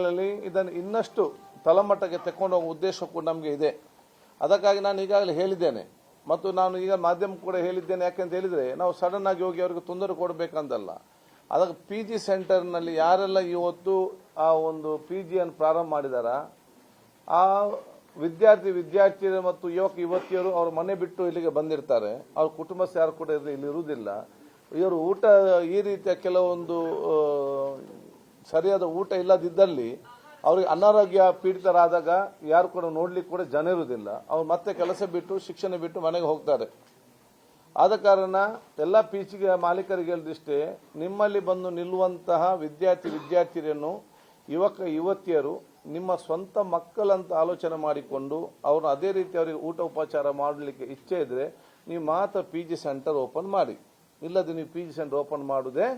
ದಿನಗಳಲ್ಲಿ ಇದನ್ನು ಇನ್ನಷ್ಟು ತಳಮಟ್ಟಕ್ಕೆ ತೆಕ್ಕೊಂಡು ಹೋಗುವ ಉದ್ದೇಶ ಕೂಡ ನಮಗೆ ಇದೆ. ಅದಕ್ಕಾಗಿ ನಾನು ಈಗಾಗಲೇ ಹೇಳಿದ್ದೇನೆ ಮತ್ತು ನಾನು ಈಗ ಮಾಧ್ಯಮ ಕೂಡ ಹೇಳಿದ್ದೇನೆ. ಯಾಕೆಂತ ಹೇಳಿದರೆ ನಾವು ಸಡನ್ ಆಗಿ ಹೋಗಿ ಅವರಿಗೆ ತೊಂದರೆ ಕೊಡಬೇಕಂತಲ್ಲ. ಅದಕ್ಕೆ PG ಸೆಂಟರ್ನಲ್ಲಿ ಯಾರೆಲ್ಲ ಇವತ್ತು ಆ ಒಂದು PGಯನ್ನು ಪ್ರಾರಂಭ ಮಾಡಿದಾರ ಆ ವಿದ್ಯಾರ್ಥಿಯರು ಮತ್ತು ಯುವತಿಯರು ಅವ್ರ ಮನೆ ಬಿಟ್ಟು ಇಲ್ಲಿಗೆ ಬಂದಿರ್ತಾರೆ. ಅವ್ರ ಕುಟುಂಬಸ್ಥರು ಯಾರು ಕೂಡ ಇಲ್ಲಿ ಇರುವುದಿಲ್ಲ. ಇವರು ಊಟ ಈ ರೀತಿಯ ಕೆಲವೊಂದು ಸರಿಯಾದ ಊಟ ಇಲ್ಲದಿದ್ದಲ್ಲಿ ಅವ್ರಿಗೆ ಅನಾರೋಗ್ಯ ಪೀಡಿತರಾದಾಗ ಯಾರು ಕೂಡ ನೋಡ್ಲಿಕ್ಕೆ ಕೂಡ ಜನ ಇರುವುದಿಲ್ಲ. ಅವ್ರು ಮತ್ತೆ ಕೆಲಸ ಬಿಟ್ಟು ಶಿಕ್ಷಣ ಬಿಟ್ಟು ಮನೆಗೆ ಹೋಗ್ತಾರೆ. ಆದ ಕಾರಣ ಎಲ್ಲ PG ಮಾಲೀಕರಿಗೆ ಹೇಳಿದಿಷ್ಟೇ, ನಿಮ್ಮಲ್ಲಿ ಬಂದು ನಿಲ್ಲುವಂತಹ ವಿದ್ಯಾರ್ಥಿನಿಯನ್ನು ಯುವತಿಯರು ನಿಮ್ಮ ಸ್ವಂತ ಮಕ್ಕಳಂತ ಆಲೋಚನೆ ಮಾಡಿಕೊಂಡು ಅವ್ರನ್ನ ಅದೇ ರೀತಿ ಅವರಿಗೆ ಊಟ ಉಪಚಾರ ಮಾಡಲಿಕ್ಕೆ ಇಚ್ಛೆ ಇದ್ರೆ ನೀವು ಮಾತ್ರ PG ಸೆಂಟರ್ ಓಪನ್ ಮಾಡಿ. ಇಲ್ಲದೆ ನೀವು PG ಸೆಂಟರ್ ಓಪನ್ ಮಾಡುವುದೇ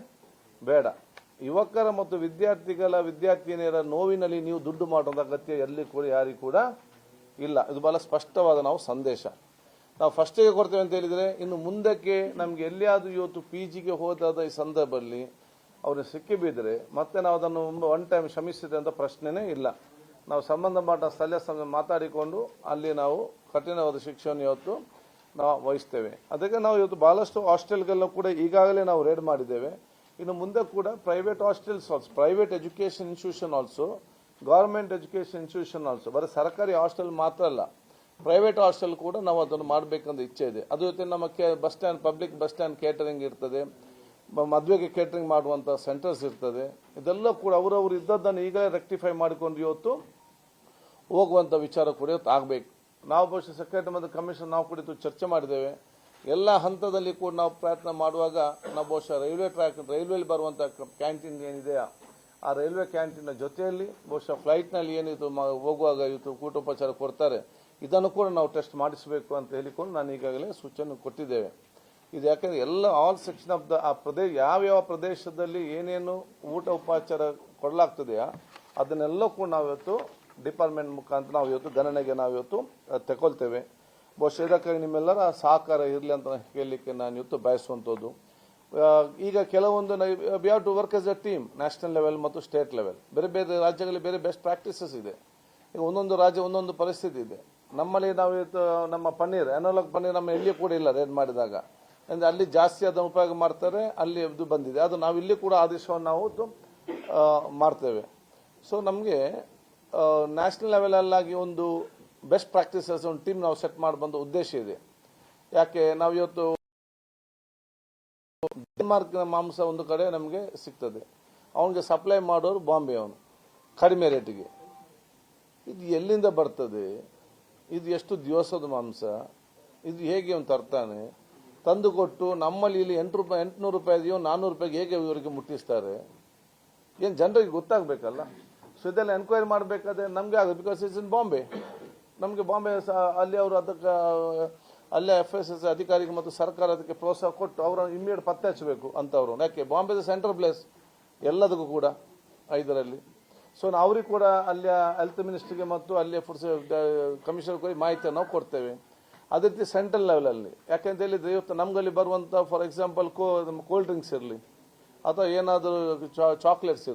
ಬೇಡ. ಯುವಕರ ಮತ್ತು ವಿದ್ಯಾರ್ಥಿನಿಯರ ನೋವಿನಲ್ಲಿ ನೀವು ದುಡ್ಡು ಮಾಡುವ ಅಗತ್ಯ ಎಲ್ಲಿ ಕೂಡ ಯಾರಿಗೂ ಕೂಡ ಇಲ್ಲ. ಇದು ಬಹಳ ಸ್ಪಷ್ಟವಾದ ನಾವು ಸಂದೇಶ ನಾವು ಫಸ್ಟಿಗೆ ಕೊಡ್ತೇವೆ ಅಂತ ಹೇಳಿದರೆ, ಇನ್ನು ಮುಂದಕ್ಕೆ ನಮಗೆ ಎಲ್ಲಿಯಾದರೂ ಇವತ್ತು PGಗೆ ಹೋದಾದ ಈ ಸಂದರ್ಭದಲ್ಲಿ ಅವ್ರನ್ನ ಸಿಕ್ಕಿಬಿದ್ದರೆ ಮತ್ತೆ ನಾವು ಅದನ್ನು ಒನ್ ಟೈಮ್ ಕ್ಷಮಿಸಿದೆ ಅಂತ ಪ್ರಶ್ನೆನೇ ಇಲ್ಲ. ನಾವು ಸಂಬಂಧಪಟ್ಟ ಸ್ಥಳೀಯ ಮಾತಾಡಿಕೊಂಡು ಅಲ್ಲಿ ನಾವು ಕಠಿಣವಾದ ಶಿಕ್ಷೆಯನ್ನು ಇವತ್ತು ನಾವು ವಹಿಸ್ತೇವೆ. ಅದಕ್ಕೆ ನಾವು ಇವತ್ತು ಬಹಳಷ್ಟು ಹಾಸ್ಟೆಲ್ಗಳನ್ನ ಕೂಡ ಈಗಾಗಲೇ ನಾವು ರೇಡ್ ಮಾಡಿದ್ದೇವೆ. ಇನ್ನು ಮುಂದೆ ಕೂಡ private hostels also, private education institution also, government education institution also, ಬರೀ ಸರ್ಕಾರಿ ಹಾಸ್ಟೆಲ್ ಮಾತ್ರ ಅಲ್ಲ, ಪ್ರೈವೇಟ್ ಹಾಸ್ಟೆಲ್ ಕೂಡ ನಾವು ಅದನ್ನು ಮಾಡಬೇಕಂತ ಇಚ್ಛೆ ಇದೆ. ಅದು ಜೊತೆ ನಮ್ಮ bus stand, public bus stand catering ಇರ್ತದೆ, ಮದುವೆಗೆ ಕೇಟರಿಂಗ್ ಮಾಡುವಂಥ ಸೆಂಟರ್ಸ್ ಇರ್ತದೆ. ಇದೆಲ್ಲ ಕೂಡ ಅವರವರು ಇದ್ದದ್ದನ್ನು ಈಗಲೇ ರೆಕ್ಟಿಫೈ ಮಾಡಿಕೊಂಡು ಇವತ್ತು ಹೋಗುವಂಥ ವಿಚಾರ ಕೂಡ ಇವತ್ತು ಆಗಬೇಕು. ನಾವು ಬಹುಶಃ ಸೆಕ್ರೆಟರಿ ಮತ್ತು ಕಮಿಷನ್ ನಾವು ಕುರಿತು ಚರ್ಚೆ ಮಾಡಿದ್ದೇವೆ. ಎಲ್ಲ ಹಂತದಲ್ಲಿ ಕೂಡ ನಾವು ಪ್ರಯತ್ನ ಮಾಡುವಾಗ ನಾವು ಬಹುಶಃ ರೈಲ್ವೆಲಿ ಬರುವಂಥ ಕ್ಯಾಂಟೀನ್ ಏನಿದೆಯಾ ಆ ರೈಲ್ವೆ ಕ್ಯಾಂಟೀನ್ನ ಜೊತೆಯಲ್ಲಿ ಬಹುಶಃ ಫ್ಲೈಟ್ನಲ್ಲಿ ಏನಿತ್ತು ಹೋಗುವಾಗ ಇವತ್ತು ಊಟೋಪಚಾರ ಕೊಡ್ತಾರೆ, ಇದನ್ನು ಕೂಡ ನಾವು ಟೆಸ್ಟ್ ಮಾಡಿಸಬೇಕು ಅಂತ ಹೇಳಿಕೊಂಡು ನಾನು ಈಗಾಗಲೇ ಸೂಚನೆ ಕೊಟ್ಟಿದ್ದೇವೆ. ಇದು ಯಾಕೆಂದರೆ ಎಲ್ಲ ಆಲ್ ಸೆಕ್ಷನ್ ಆಫ್ ದ ಆ ಪ್ರದೇಶ ಯಾವ್ಯಾವ ಪ್ರದೇಶದಲ್ಲಿ ಏನೇನು ಊಟ ಉಪಚಾರ ಕೊಡಲಾಗ್ತದೆಯಾ ಅದನ್ನೆಲ್ಲ ಕೂಡ ನಾವು ಇವತ್ತು ಡಿಪಾರ್ಟ್ಮೆಂಟ್ ಮುಖಾಂತರ ನಾವು ಇವತ್ತು ಗಣನೆಗೆ ನಾವು ಇವತ್ತು ತಗೊಳ್ತೇವೆ. ಬಹುಶಃ ಇದಕ್ಕಾಗಿ ನಿಮ್ಮೆಲ್ಲರ ಸಹಕಾರ ಇರಲಿ ಅಂತ ಹೇಳಲಿಕ್ಕೆ ನಾನು ಇವತ್ತು ಬಯಸುವಂಥದ್ದು. ಈಗ ಕೆಲವೊಂದು we have to work as a team, national level ಮತ್ತು ಸ್ಟೇಟ್ ಲೆವೆಲ್. ಬೇರೆ ಬೇರೆ ರಾಜ್ಯಗಳಲ್ಲಿ ಬೇರೆ ಬೆಸ್ಟ್ ಪ್ರಾಕ್ಟೀಸಸ್ ಇದೆ. ಈಗ ಒಂದೊಂದು ರಾಜ್ಯ ಒಂದೊಂದು ಪರಿಸ್ಥಿತಿ ಇದೆ. ನಮ್ಮಲ್ಲಿ ನಾವು ಇವತ್ತು ನಮ್ಮ ಪನ್ನೀರ್ ಎನೋಲಾಗ್ ಪನ್ನೀರ್ ನಮ್ಮ ಎಲ್ಲಿ ಕೂಡ ಇಲ್ಲ ರೇಡ್ ಮಾಡಿದಾಗ, ಅಂದರೆ ಅಲ್ಲಿ ಜಾಸ್ತಿ ಅದನ್ನು ಉಪಯೋಗ ಮಾಡ್ತಾರೆ, ಅಲ್ಲಿ ಇದು ಬಂದಿದೆ. ಅದು ನಾವು ಇಲ್ಲಿ ಕೂಡ ಆದೇಶವನ್ನು ನಾವು ಮಾಡ್ತೇವೆ. ಸೊ ನಮಗೆ ನ್ಯಾಷನಲ್ ಲೆವೆಲಲ್ಲಾಗಿ ಒಂದು ಬೆಸ್ಟ್ ಪ್ರಾಕ್ಟೀಸಸ್ ಒಂದು ಟೀಮ್ ನಾವು ಸೆಟ್ ಮಾಡಿ ಬಂದ ಉದ್ದೇಶ ಇದೆ. ಯಾಕೆ ನಾವು ಇವತ್ತು ಡೆನ್ಮಾರ್ಕ್ನ ಮಾಂಸ ಒಂದು ಕಡೆ ನಮಗೆ ಸಿಗ್ತದೆ, ಅವನಿಗೆ ಸಪ್ಲೈ ಮಾಡೋರು ಬಾಂಬೆ, ಅವನು ಕಡಿಮೆ ರೇಟಿಗೆ. ಇದು ಎಲ್ಲಿಂದ ಬರ್ತದೆ? ಇದು ಎಷ್ಟು ದಿವಸದ ಮಾಂಸ? ಇದು ಹೇಗೆ ಅವನು ತರ್ತಾನೆ? ತಂದು ಕೊಟ್ಟು ನಮ್ಮಲ್ಲಿ ಇಲ್ಲಿ 800 ರೂಪಾಯಿದೆಯೋ 400 ರೂಪಾಯಿಗೆ ಹೇಗೆ ಇವರಿಗೆ ಮುಟ್ಟಿಸ್ತಾರೆ? ಏನು ಜನರಿಗೆ ಗೊತ್ತಾಗಬೇಕಲ್ಲ. ಸೊ ಇದೆಲ್ಲ ಎನ್ಕ್ವೈರಿ ಮಾಡಬೇಕಾದ್ರೆ ನಮಗೆ ಆಗುತ್ತೆ. Because it's in Bombay. ನಮಗೆ ಬಾಂಬೆ ಅಲ್ಲಿ ಅವರು ಅದಕ್ಕೆ ಅಲ್ಲೇ FSS ಅಧಿಕಾರಿಗೆ ಮತ್ತು ಸರ್ಕಾರ ಅದಕ್ಕೆ ಪ್ರೋತ್ಸಾಹ ಕೊಟ್ಟು ಅವರನ್ನು ಇಮ್ಮಿಡಿಯೇಟ್ ಪತ್ತೆ ಹಚ್ಚಬೇಕು ಅಂತವರು. ಯಾಕೆ ಬಾಂಬೆದ ಸೆಂಟ್ರಲ್ ಪ್ಲೇಸ್ ಎಲ್ಲದಕ್ಕೂ ಕೂಡ ಇದರಲ್ಲಿ. ಸೊ ಅವ್ರಿಗೆ ಕೂಡ ಅಲ್ಲಿಯ ಹೆಲ್ತ್ ಮಿನಿಸ್ಟ್ರಿಗೆ ಮತ್ತು ಅಲ್ಲಿಯ ಫುಡ್ ಕಮಿಷನರ್ ಕೂಡ ಮಾಹಿತಿಯನ್ನು ನಾವು ಕೊಡ್ತೇವೆ. ಅದೇ ರೀತಿ ಸೆಂಟ್ರಲ್ ಲೆವೆಲಲ್ಲಿ ಯಾಕೆಂತ ಹೇಳಿದ್ರೆ ಇವತ್ತು ನಮ್ಗಲ್ಲಿ ಬರುವಂಥ ಫಾರ್ ಎಕ್ಸಾಂಪಲ್ ಕೋಲ್ಡ್ ಡ್ರಿಂಕ್ಸ್ ಇರಲಿ ಅಥವಾ ಏನಾದರೂ ಚಾಕ್ಲೇಟ್ಸ್ ಇರಲಿ,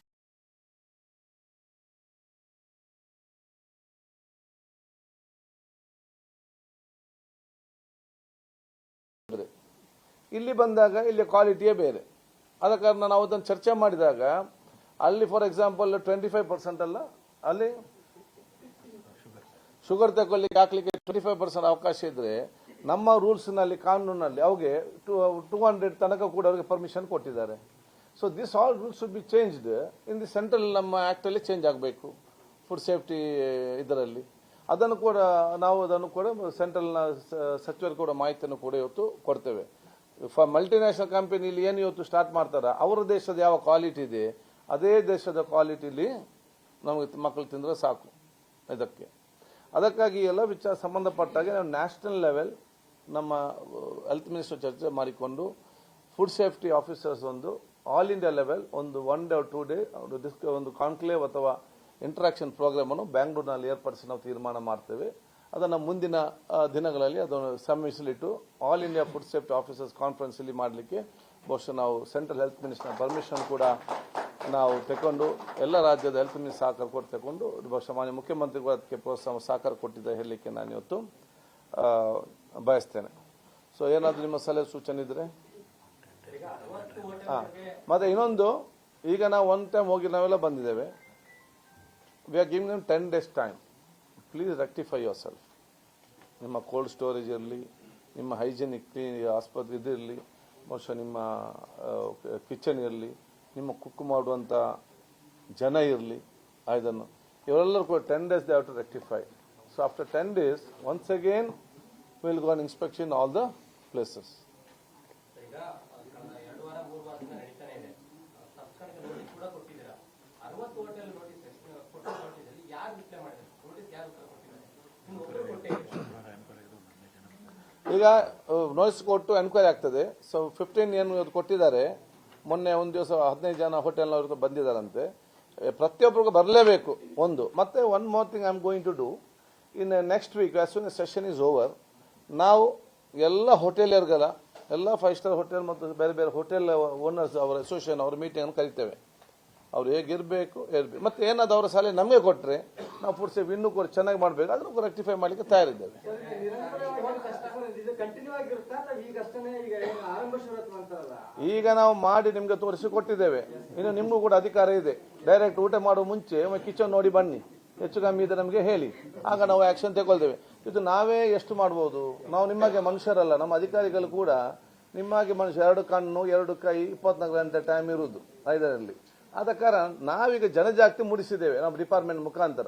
ಇಲ್ಲಿ ಬಂದಾಗ ಇಲ್ಲಿ ಕ್ವಾಲಿಟಿಯೇ ಬೇರೆ. ಆದ ಕಾರಣ ನಾವು ಅದನ್ನು ಚರ್ಚೆ ಮಾಡಿದಾಗ ಅಲ್ಲಿ ಫಾರ್ ಎಕ್ಸಾಂಪಲ್ 25% ಅಲ್ಲ, ಅಲ್ಲಿ ಶುಗರ್ ತಗೊಳ್ಳಿಕ್ಕೆ ಹಾಕ್ಲಿಕ್ಕೆ 25% ಅವಕಾಶ ಇದ್ರೆ ನಮ್ಮ ರೂಲ್ಸ್ನಲ್ಲಿ ಕಾನೂನಲ್ಲಿ ಅವಿಗೆ 200 ತನಕ ಕೂಡ ಅವರಿಗೆ ಪರ್ಮಿಷನ್ ಕೊಟ್ಟಿದ್ದಾರೆ. So this all rules should be changed in the central ನಮ್ಮ ಆ್ಯಕ್ಟಲ್ಲಿ ಚೇಂಜ್ ಆಗಬೇಕು ಫುಡ್ ಸೇಫ್ಟಿ ಇದರಲ್ಲಿ. ಅದನ್ನು ಕೂಡ ನಾವು ಸೆಂಟ್ರಲ್ನ ಸಚಿವರು ಕೂಡ ಮಾಹಿತಿಯನ್ನು ಕೂಡ ಇವತ್ತು ಕೊಡ್ತೇವೆ. ಮಲ್ಟಿನ್ಯಾಷನಲ್ ಕಂಪನಿಲಿ ಏನು ಇವತ್ತು ಸ್ಟಾರ್ಟ್ ಮಾಡ್ತಾರೆ, ಅವರ ದೇಶದ ಯಾವ ಕ್ವಾಲಿಟಿ ಇದೆ ಅದೇ ದೇಶದ ಕ್ವಾಲಿಟಿಲಿ ನಮಗೆ ಮಕ್ಕಳು ತಿಂದರೆ ಸಾಕು. ಅದಕ್ಕಾಗಿ ಎಲ್ಲ ವಿಚಾರ ಸಂಬಂಧಪಟ್ಟಾಗೆ ನಾವು ನ್ಯಾಷನಲ್ ಲೆವೆಲ್ ನಮ್ಮ ಹೆಲ್ತ್ ಮಿನಿಸ್ಟರ್ ಚರ್ಚೆ ಮಾಡಿಕೊಂಡು ಫುಡ್ ಸೇಫ್ಟಿ ಆಫೀಸರ್ಸ್ ಒಂದು ಆಲ್ ಇಂಡಿಯಾ ಲೆವೆಲ್ ಒಂದು 1 day or 2 day ಒಂದು ಕಾನ್ಕ್ಲೇವ್ ಅಥವಾ ಇಂಟ್ರಾಕ್ಷನ್ ಪ್ರೋಗ್ರಾಮನ್ನು ಬ್ಯಾಂಗ್ಳೂರಿನಲ್ಲಿ ಏರ್ಪಡಿಸಿ ನಾವು ತೀರ್ಮಾನ ಮಾಡ್ತೇವೆ. ಅದನ್ನು ಮುಂದಿನ ದಿನಗಳಲ್ಲಿ ಅದನ್ನು ಸಮ್ಮಿಸಲಿಟ್ಟು all India food safety officers conference ಇಲ್ಲಿ ಮಾಡಲಿಕ್ಕೆ ಬಹುಶಃ ನಾವು ಸೆಂಟ್ರಲ್ ಹೆಲ್ತ್ ಮಿನಿಸ್ಟರ್ ಪರ್ಮಿಷನ್ ಕೂಡ ನಾವು ತಗೊಂಡು ಎಲ್ಲ ರಾಜ್ಯದ ಹೆಲ್ತ್ ಮಿನಿಸ್ಟರ್ ಸಹಕಾರ ಕೊಟ್ಟು ತಗೊಂಡು ಬಹುಶಃ ಮಾನ್ಯ ಮುಖ್ಯಮಂತ್ರಿಗಳು ಅದಕ್ಕೆ ಪ್ರೋತ್ಸಾಹ ಸಹಕಾರ ಕೊಟ್ಟಿದ್ದ ಹೇಳಲಿಕ್ಕೆ ನಾನು ಇವತ್ತು ಬಯಸ್ತೇನೆ. ಸೊ ಏನಾದರೂ ನಿಮ್ಮ ಸಲಹೆ ಸೂಚನೆ ಇದ್ದರೆ ಮತ್ತೆ ಇನ್ನೊಂದು, ಈಗ ನಾವು ಒನ್ ಟೈಮ್ ಹೋಗಿ ನಾವೆಲ್ಲ ಬಂದಿದ್ದೇವೆ. We are giving them 10 days time. Please rectify your self. ನಿಮ್ಮ ಕೋಲ್ಡ್ ಸ್ಟೋರೇಜ್ ಇರಲಿ, ನಿಮ್ಮ ಹೈಜಿನಿಕ್ ಕ್ಲೀನ್ ಆಸ್ಪತ್ರೆ ಇದಿರಲಿ, ಬಹುಶಃ ನಿಮ್ಮ ಕಿಚನ್ ಇರಲಿ, ನಿಮ್ಮ ಕುಕ್ ಮಾಡುವಂಥ ಜನ ಇರಲಿ, ಇದನ್ನು ಇವರೆಲ್ಲರೂ ಕೂಡ 10 days they have to rectify. So after 10 days once again will go on inspection all the places. ಈಗ ನೋಟಿಸ್ ಕೊಟ್ಟು ಎನ್ಕ್ವೈರಿ ಆಗ್ತದೆ. ಸೊ 15 ಏನು ಕೊಟ್ಟಿದ್ದಾರೆ. ಮೊನ್ನೆ ಒಂದು ದಿವಸ 15 ಜನ ಹೋಟೆಲ್ನವರು ಬಂದಿದ್ದಾರಂತೆ. ಪ್ರತಿಯೊಬ್ಬರಿಗೂ ಬರಲೇಬೇಕು ಒಂದು. ಮತ್ತೆ one more thing I am going to do in next week as soon session is over. ನಾವು ಎಲ್ಲ ಹೋಟೆಲಿಯರ್ಗಳ ಎಲ್ಲ 5 ಸ್ಟಾರ್ ಹೋಟೆಲ್ ಮತ್ತು ಬೇರೆ ಬೇರೆ ಹೋಟೆಲ್ ಓನರ್ಸ್ ಅವರ ಅಸೋಸಿಯೇಷನ್ ಅವರ ಮೀಟಿಂಗ್ ಕರಿತೇವೆ. ಅವ್ರು ಹೇಗಿರಬೇಕು ಮತ್ತೆ ಏನಾದ್ರು ಅವರ ಸಲಹೆ ನಮಗೆ ಕೊಟ್ಟರೆ ನಾವು ಪುಡ್ಸೆ ಇನ್ನೂ ಕೂಡ ಚೆನ್ನಾಗಿ ಮಾಡಬೇಕು, ಅದನ್ನು ರೆಕ್ಟಿಫೈ ಮಾಡಲಿಕ್ಕೆ ತಯಾರಿದ್ದೇವೆ. ಈಗ ನಾವು ಮಾಡಿ ನಿಮ್ಗೆ ತೋರಿಸಿ ಕೊಟ್ಟಿದ್ದೇವೆ. ಇನ್ನು ನಿಮಗೂ ಕೂಡ ಅಧಿಕಾರ ಇದೆ. ಡೈರೆಕ್ಟ್ ಊಟ ಮಾಡುವ ಮುಂಚೆ ಕಿಚನ್ ನೋಡಿ ಬನ್ನಿ, ಹೆಚ್ಚು ಕಮ್ಮಿ ಇದೆ ನಮಗೆ ಹೇಳಿ, ಆಗ ನಾವು ಆಕ್ಷನ್ ತಗೊಳ್ತೇವೆ. ಇದು ನಾವೇ ಎಷ್ಟು ಮಾಡ್ಬೋದು? ನಾವು ನಿಮಗೆ ಮನುಷ್ಯರಲ್ಲ, ನಮ್ಮ ಅಧಿಕಾರಿಗಳು ಕೂಡ ನಿಮಗೆ ಮನುಷ್ಯ. 2 ಕಣ್ಣು 2 ಕೈ 24 ಗಂಟೆ ಟೈಮ್ ಇರುವುದು ಇದರಲ್ಲಿ. ಆದ ಕಾರಣ ನಾವೀಗ ಜನಜಾಗೃತಿ ಮೂಡಿಸಿದ್ದೇವೆ ನಮ್ಮ ಡಿಪಾರ್ಟ್ಮೆಂಟ್ ಮುಖಾಂತರ.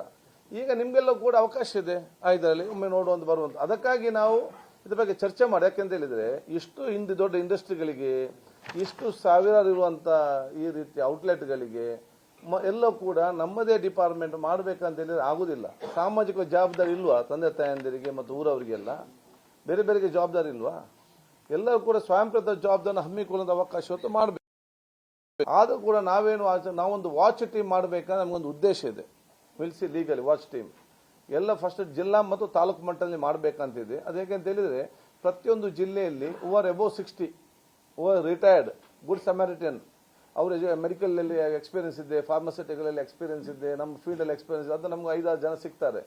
ಈಗ ನಿಮಗೆಲ್ಲ ಕೂಡ ಅವಕಾಶ ಇದೆ ಇದರಲ್ಲಿ ಒಮ್ಮೆ ನೋಡುವಂತ ಬರುವಂತ. ಅದಕ್ಕಾಗಿ ನಾವು ಇದ್ರ ಬಗ್ಗೆ ಚರ್ಚೆ ಮಾಡಿ. ಯಾಕೆಂತ ಹೇಳಿದ್ರೆ ಇಷ್ಟು ಹಿಂದೆ ದೊಡ್ಡ ಇಂಡಸ್ಟ್ರಿಗಳಿಗೆ ಇಷ್ಟು ಸಾವಿರಾರು ಇರುವಂತ ಈ ರೀತಿ ಔಟ್ಲೆಟ್ಗಳಿಗೆ ಎಲ್ಲ ಕೂಡ ನಮ್ಮದೇ ಡಿಪಾರ್ಟ್ಮೆಂಟ್ ಮಾಡಬೇಕಂತ ಹೇಳಿದ್ರೆ ಆಗುದಿಲ್ಲ. ಸಾಮಾಜಿಕ ಜವಾಬ್ದಾರಿ ಇಲ್ವಾ ತಂದೆ ತಾಯಂದಿರಿಗೆ ಮತ್ತು ಊರವರಿಗೆಲ್ಲ? ಬೇರೆ ಬೇರೆಗೆ ಜವಾಬ್ದಾರಿ ಇಲ್ವಾ? ಎಲ್ಲರೂ ಕೂಡ ಸ್ವಯಂ ಪ್ರೇರಿತ ಜವಾಬ್ದಾರಿ ಹಮ್ಮಿಕೊಳ್ಳುವಂತ ಅವಕಾಶ ಹೊತ್ತು ಮಾಡಬೇಕು. ಆದರೂ ಕೂಡ ನಾವೊಂದು ವಾಚ್ ಟೀಮ್ ಮಾಡಬೇಕಂದ್ರೆ ನಮಗೊಂದು ಉದ್ದೇಶ ಇದೆ. ವಿಲ್ಸಿ ಲೀಗಲಿ ವಾಚ್ ಟೀಮ್ ಎಲ್ಲ ಫಸ್ಟ್ ಜಿಲ್ಲಾ ಮತ್ತು ತಾಲೂಕು ಮಟ್ಟದಲ್ಲಿ ಮಾಡಬೇಕಂತಿದೆ. ಅದು ಹೇಗೆಂತ ಹೇಳಿದ್ರೆ ಪ್ರತಿಯೊಂದು ಜಿಲ್ಲೆಯಲ್ಲಿ over above 60 over retired good Samaritan, ಅವರು ಮೆಡಿಕಲ್ ಅಲ್ಲಿ ಎಕ್ಸ್ಪೀರಿಯನ್ಸ್ ಇದೆ, ಫಾರ್ಮಸ್ಯೂಟಿಕಲ್ ಎಕ್ಸ್ಪೀರಿಯನ್ಸ್ ಇದೆ, ನಮ್ಮ ಫೀಲ್ಡ್ ಅಲ್ಲಿ ಎಕ್ಸ್ಪೀರಿಯನ್ಸ್ ಇದೆ. ಅದು ನಮ್ಗೆ 5-6 ಜನ ಸಿಗ್ತಾರೆ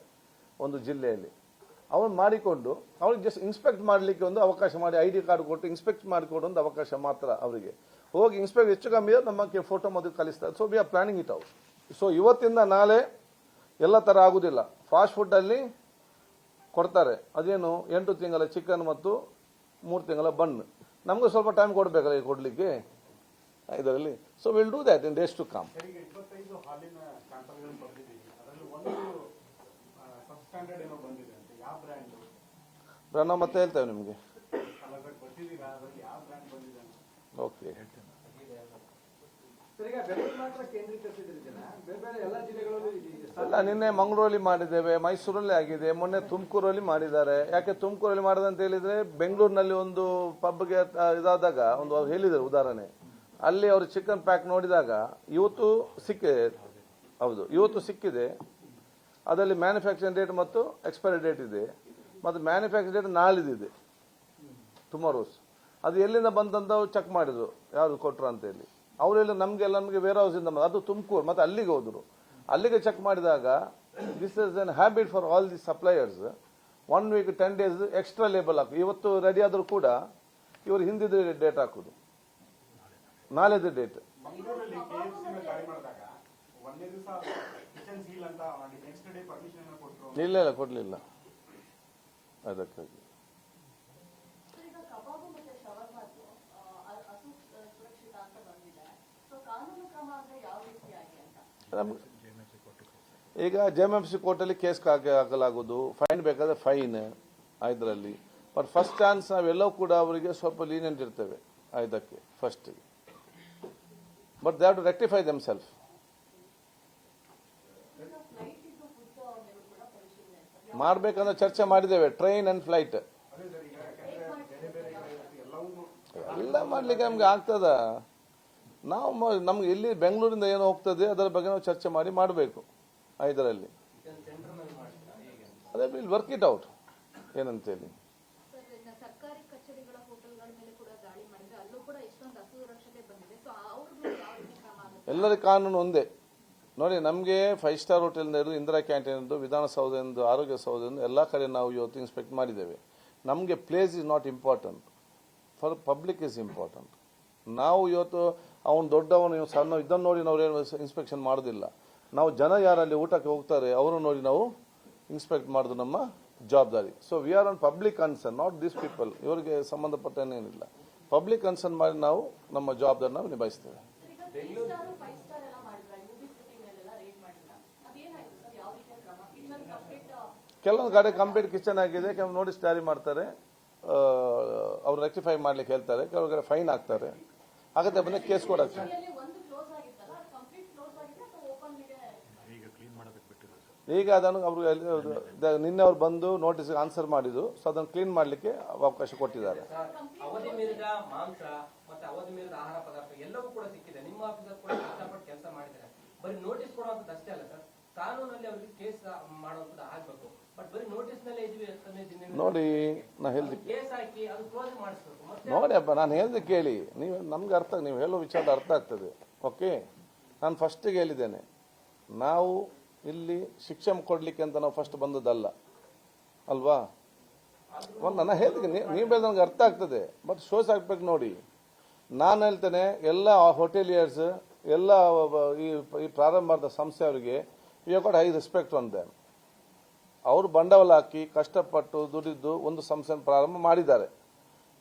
ಒಂದು ಜಿಲ್ಲೆಯಲ್ಲಿ. ಅವ್ರು ಮಾಡಿಕೊಂಡು ಅವ್ರಿಗೆ ಜಸ್ಟ್ ಇನ್ಸ್ಪೆಕ್ಟ್ ಮಾಡಲಿಕ್ಕೆ ಒಂದು ಅವಕಾಶ ಮಾಡಿ, ID ಕಾರ್ಡ್ ಕೊಟ್ಟು ಇನ್ಸ್ಪೆಕ್ಟ್ ಮಾಡಿಕೊಡು ಒಂದು ಅವಕಾಶ ಮಾತ್ರ ಅವರಿಗೆ. ಹೋಗಿ ಇನ್ಸ್ಪೆಕ್ಟ್ ಹೆಚ್ಚು ಕಮ್ಮಿ ನಮಗೆ ಫೋಟೋ ಮೊದಲು ಕಲಿಸ್ತಾರೆ. So we are planning it out. So ಇವತ್ತಿಂದ ನಾಳೆ ಎಲ್ಲ ತರ ಆಗುದಿಲ್ಲ. ಫಾಸ್ಟ್ ಫುಡ್ ಅಲ್ಲಿ ಕೊಡ್ತಾರೆ, ಅದೇನು 8 ತಿಂಗಳ ಚಿಕನ್ ಮತ್ತು 3 ತಿಂಗಳ ಬನ್. ನಮಗೂ ಸ್ವಲ್ಪ ಟೈಮ್ ಕೊಡಬೇಕಲ್ಲ ಕೊಡ್ಲಿಕ್ಕೆ ಇದರಲ್ಲಿ. So will do that in days to come. Brand ಮತ್ತೆ ಹೇಳ್ತೇವೆ ನಿಮಗೆ. ಓಕೆ, ಅಲ್ಲ ನಿನ್ನೆ ಮಂಗಳೂರಲ್ಲಿ ಮಾಡಿದ್ದೇವೆ, ಮೈಸೂರಲ್ಲಿ ಆಗಿದೆ, ಮೊನ್ನೆ ತುಮಕೂರಲ್ಲಿ ಮಾಡಿದ್ದಾರೆ. ಯಾಕೆ ತುಮಕೂರಲ್ಲಿ ಮಾಡಿದಂತ ಹೇಳಿದ್ರೆ ಬೆಂಗಳೂರಿನಲ್ಲಿ ಒಂದು ಪಬ್ಗೆ ಇದಾದಾಗ ಒಂದು ಅವ್ರು ಹೇಳಿದರು ಉದಾಹರಣೆ. ಅಲ್ಲಿ ಅವರು ಚಿಕನ್ ಪ್ಯಾಕ್ ನೋಡಿದಾಗ ಇವತ್ತು ಸಿಕ್ಕಿದೆ. ಹೌದು, ಇವತ್ತು ಸಿಕ್ಕಿದೆ. ಅದರಲ್ಲಿ ಮ್ಯಾನುಫ್ಯಾಕ್ಚರಿಂಗ್ ಡೇಟ್ ಮತ್ತು ಎಕ್ಸ್ಪೈರಿ ಡೇಟ್ ಇದೆ. ಮತ್ತು ಮ್ಯಾನುಫ್ಯಾಕ್ಚರಿಂಗ್ ಡೇಟ್ ನಾಳಿದಿದೆ, ಟುಮಾರೋಸ್. ಅದು ಎಲ್ಲಿಂದ ಬಂದಂತ ಚೆಕ್ ಮಾಡಿದ್ರು, ಯಾರು ಕೊಟ್ಟರು ಅಂತ ಹೇಳಿ. ಅವರೆಲ್ಲ ನಮಗೆ ವೇರ್ ಹೌಸ್ ಇಂದ, ಅದು ತುಮಕೂರು. ಮತ್ತೆ ಅಲ್ಲಿಗೆ ಹೋದ್ರು. ಅಲ್ಲಿಗೆ ಚೆಕ್ ಮಾಡಿದಾಗ this is an habit for all the suppliers. 1 week 10 days extra label ಹಾಕು. ಇವತ್ತು ರೆಡಿ ಆದ್ರೂ ಕೂಡ ಇವರು ಹಿಂದಿದ ಡೇಟ್ ಹಾಕುದು, ನಾಳೆದ ಡೇಟ್. ಇಲ್ಲ ಕೊಡ್ಲಿಲ್ಲ ಅದಕ್ಕಾಗಿ. ಈಗ JMFC ಕೋರ್ಟಲ್ಲಿ ಕೇಸ್ ಹಾಕಲಾಗುವುದು, ಫೈನ್ ಬೇಕಾದ್ರೆ ಫೈನ್ ಇದರಲ್ಲಿ. ಬಟ್ ಫಸ್ಟ್ ಚಾನ್ಸ್ ನಾವೆಲ್ಲವೂ ಕೂಡ ಅವರಿಗೆ ಸ್ವಲ್ಪ ಲೀನಿಯಂಟ್ ಇರ್ತೇವೆ ಇದಕ್ಕೆ first. But they have to rectify them self. ಮಾಡಬೇಕಂದ್ರೆ ಚರ್ಚೆ ಮಾಡಿದ್ದೇವೆ. ಟ್ರೈನ್ ಅಂಡ್ ಫ್ಲೈಟ್ ಎಲ್ಲ ಮಾಡ್ಲಿಕ್ಕೆ ನಮ್ಗೆ ಆಗ್ತದ? ನಾವು ನಮ್ಗೆ ಎಲ್ಲಿ ಬೆಂಗಳೂರಿಂದ ಏನು ಹೋಗ್ತದೆ ಅದರ ಬಗ್ಗೆ ನಾವು ಚರ್ಚೆ ಮಾಡಿ ಮಾಡಬೇಕು ಇದರಲ್ಲಿ. ಅದೇ ವಿಲ್ ವರ್ಕ್ ಇಟ್ ಔಟ್ ಏನಂತೇಳಿ. ಸರ್ಕಾರಿ ಕಚೇರಿಗಳ ಹೋಟೆಲ್ಗಳ ಮೇಲೆ ಕೂಡ ದಾಳಿ ಮಾಡಿದ್ರೆ ಅಲ್ಲೂ ಕೂಡ ಇಷ್ಟೊಂದು ಅಸುರಕ್ಷತೆ ಬಂದಿದೆ. ಸೊ ಅವ್ರಿಗೆ ಯಾವ ರೀತಿ ಕ್ರಮ ಆಗುತ್ತೆ? ಎಲ್ಲರ ಕಾನೂನು ಒಂದೇ ನೋಡಿ. ನಮಗೆ 5 ಸ್ಟಾರ್ ಹೋಟೆಲ್ನಿಂದ ಹಿಡಿದು ಇಂದಿರಾ ಕ್ಯಾಂಟೀನ್ ವಿಧಾನಸೌಧದಿಂದ ಆರೋಗ್ಯ ಸೌಧದಿಂದ ಎಲ್ಲ ಕಡೆ ನಾವು ಇವತ್ತು ಇನ್ಸ್ಪೆಕ್ಟ್ ಮಾಡಿದ್ದೇವೆ. ನಮಗೆ place is not important, for public is important. ನಾವು ಇವತ್ತು ಅವನು ದೊಡ್ಡವನು ಇವ್ನು ಸಣ್ಣ ಇದನ್ನು ನೋಡಿ ನಾವು ಇನ್ಸ್ಪೆಕ್ಷನ್ ಮಾಡೋದಿಲ್ಲ. ನಾವು ಜನ ಯಾರಲ್ಲಿ ಊಟಕ್ಕೆ ಹೋಗ್ತಾರೆ ಅವರು ನೋಡಿ ನಾವು ಇನ್ಸ್ಪೆಕ್ಟ್ ಮಾಡೋದು ನಮ್ಮ ಜವಾಬ್ದಾರಿ. So we are on public concern, not this people. ಇವರಿಗೆ ಸಂಬಂಧಪಟ್ಟೇನಿಲ್ಲ. ಪಬ್ಲಿಕ್ ಕನ್ಸರ್ನ್ ಮಾಡಿ ನಾವು ನಮ್ಮ ಜವಾಬ್ದಾರಿ ನಾವು ನಿಭಾಯಿಸ್ತೇವೆ. ಕೆಲವೊಂದು ಕಡೆ ಕಂಪ್ಲೀಟ್ ಕಿಚನ್ ಆಗಿದೆ, ಕೆಲವು ನೋಟಿಸ್ ಜಾರಿ ಮಾಡ್ತಾರೆ, ಅವ್ರು ರೆಕ್ಟಿಫೈ ಮಾಡ್ಲಿಕ್ಕೆ ಹೇಳ್ತಾರೆ, ಕೆಲವು ಕಡೆ ಫೈನ್ ಹಾಕ್ತಾರೆ, ಆಗತ್ತೆ ಬಂದ್ರೆ ಕೇಸ್ ಕೂಡ ಆಗ್ತದೆ. ಈಗ ಅದನ್ನು ಅವರು ನಿನ್ನೆ ಅವ್ರು ಬಂದು ನೋಟಿಸ್ ಆನ್ಸರ್ ಮಾಡಿದ್ದು, ಸೊ ಅದನ್ನು ಕ್ಲೀನ್ ಮಾಡಲಿಕ್ಕೆ ಅವಕಾಶ ಕೊಟ್ಟಿದ್ದಾರೆ. ಅವಧಿ ಮೀರಿದ ಮಾಂಸ ಮತ್ತೆ ಅವಧಿ ಮೀರಿದ ಆಹಾರ ಪದಾರ್ಥ ಎಲ್ಲವೂ ಕೂಡ ಸಿಕ್ಕಿದೆ. ನಿಮ್ಮ ಆಫೀಸರ್ ಕೂಡ ಕಷ್ಟಪಟ್ಟು ಕೆಲಸ ಮಾಡಿದ್ದಾರೆ. ಬರೀ ನೋಟಿಸ್ ಕೊಡುವಂತದ್ದು ಅಷ್ಟೇ ಅಲ್ಲ ಸರ್, ಕಾನೂನಲ್ಲಿ ಅವರಿಗೆ ಕೇಸ್ ಮಾಡುವಂತದ್ದು ಆಗ್ಬೇಕು. ಬಟ್ ಬರೀ ನೋಟಿಸ್ ನಲ್ಲೇ ಇದೀವಿ ನೋಡಿ. ನಾ ಹೇಳ್ದೆ ಕೇಸ್ ಹಾಕಿ ಅದು ಕ್ಲೋಸ್ ಮಾಡಿಸ್ಬೇಕು. ನೋಡಿ ಅಪ್ಪ, ನಾನು ಹೇಳ್ದೆ ಕೇಳಿ, ನೀವು ನಮ್ಗೆ ಅರ್ಥ, ನೀವು ಹೇಳೋ ವಿಚಾರ ಅರ್ಥ ಆಗ್ತದೆ. ಓಕೆ, ನಾನು ಫಸ್ಟಿಗೆ ಹೇಳಿದ್ದೇನೆ, ನಾವು ಇಲ್ಲಿ ಶಿಕ್ಷೆ ಕೊಡ್ಲಿಕ್ಕೆ ಅಂತ ನಾವು ಫಸ್ಟ್ ಬಂದದ್ದಲ್ಲ ಅಲ್ವಾ. ನಾನು ಹೇಳ್ತೀನಿ, ನೀವು ಹೇಳಿದ ನನಗೆ ಅರ್ಥ ಆಗ್ತದೆ, ಬಟ್ ಶೋಸ್ ಆಗ್ಬೇಕು ನೋಡಿ. ನಾನು ಹೇಳ್ತೇನೆ, ಎಲ್ಲ ಹೋಟೆಲಿಯರ್ಸ್ ಎಲ್ಲ ಈ ಪ್ರಾರಂಭ ಮಾಡಿದ ಸಂಸ್ಥೆ ಅವರಿಗೆ you got high respect on them. ಅವರು ಬಂಡವಾಳ ಹಾಕಿ ಕಷ್ಟಪಟ್ಟು ದುಡಿದು ಒಂದು ಸಂಸ್ಥೆಯನ್ನು ಪ್ರಾರಂಭ ಮಾಡಿದ್ದಾರೆ.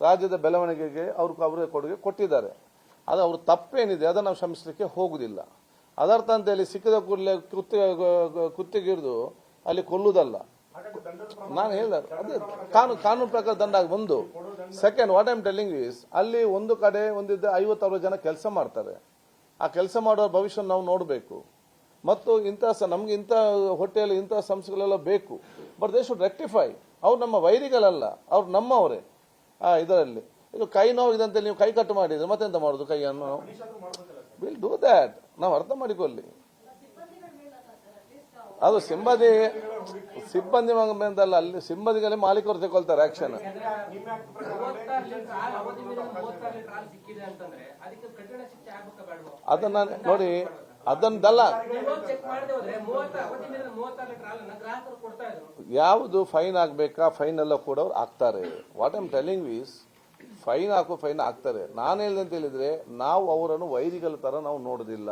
ರಾಜ್ಯದ ಬೆಳವಣಿಗೆಗೆ ಅವರೇ ಕೊಡುಗೆ ಕೊಟ್ಟಿದ್ದಾರೆ. ಅದು ಅವ್ರ ತಪ್ಪೇನಿದೆ ಅದನ್ನು ನಾವು ಶ್ರಮಿಸಲಿಕ್ಕೆ ಹೋಗುದಿಲ್ಲ. ಅದರ್ಥ ಅಂತ ಹೇಳಿ ಸಿಕ್ಕಿದ ಕೂಡಲೇ ಕುತ್ತಿಗಿರಿದು ಅಲ್ಲಿ ಕೊಲ್ಲುವುದಲ್ಲ. ನಾನು ಹೇಳಿದೆ ಅದೇ ಕಾನೂನು ಪ್ರಕಾರ ದಂಡ ಒಂದು. Second, what I am telling is, ಅಲ್ಲಿ ಒಂದು ಕಡೆ ಒಂದಿದ್ದ 50-60 ಜನ ಕೆಲಸ ಮಾಡ್ತಾರೆ. ಆ ಕೆಲಸ ಮಾಡುವ ಭವಿಷ್ಯ ನಾವು ನೋಡಬೇಕು. ಮತ್ತು ನಮ್ಗೆ ಇಂಥ ಹೋಟೆಲ್ ಇಂಥ ಸಂಸ್ಥೆಗಳೆಲ್ಲ ಬೇಕು. But they should rectify. ಅವ್ರು ನಮ್ಮ ವೈರಿಗಳಲ್ಲ, ಅವ್ರು ನಮ್ಮವರೇ. ಇದರಲ್ಲಿ ಇದು ಕೈ ನೋವಿದೆ ಅಂತೇಳಿ ನೀವು ಕೈ ಕಟ್ಟು ಮಾಡಿದ್ರೆ ಮತ್ತೆಂತ ಮಾಡೋದು ಕೈಯನ್ನು? Will do that. ನಾವು ಅರ್ಥ ಮಾಡಿಕೊಳ್ಳಿ. ಅದು ಸಿಬ್ಬಂದಿ ಅಂತಲ್ಲ, ಅಲ್ಲಿ ಸಿಬ್ಬಂದಿಗಳೇ ಮಾಲೀಕರು ತಗೊಳ್ತಾರೆ ಆಕ್ಷನ್. ಅದನ್ನ ನೋಡಿ, ಅದನ್ನಲ್ಲ ಯಾವುದು ಫೈನ್ ಆಗ್ಬೇಕಾ, ಫೈನ್ ಎಲ್ಲ ಕೂಡ ಅವ್ರು ಹಾಕ್ತಾರೆ. What I'm telling is, fine ಹಾಕ್ತಾರೆ. ನಾನು ಹೇಳಿದೆ ಅಂತ ಹೇಳಿದ್ರೆ, ನಾವು ಅವರನ್ನು ವೈರಿಗಳ ತರ ನಾವು ನೋಡುದಿಲ್ಲ.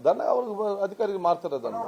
ದಂಡ ಅವ್ರಿಗೆ ಅಧಿಕಾರಿಗೆ ಮಾಡ್ತಾರೆ ಅದನ್ನು.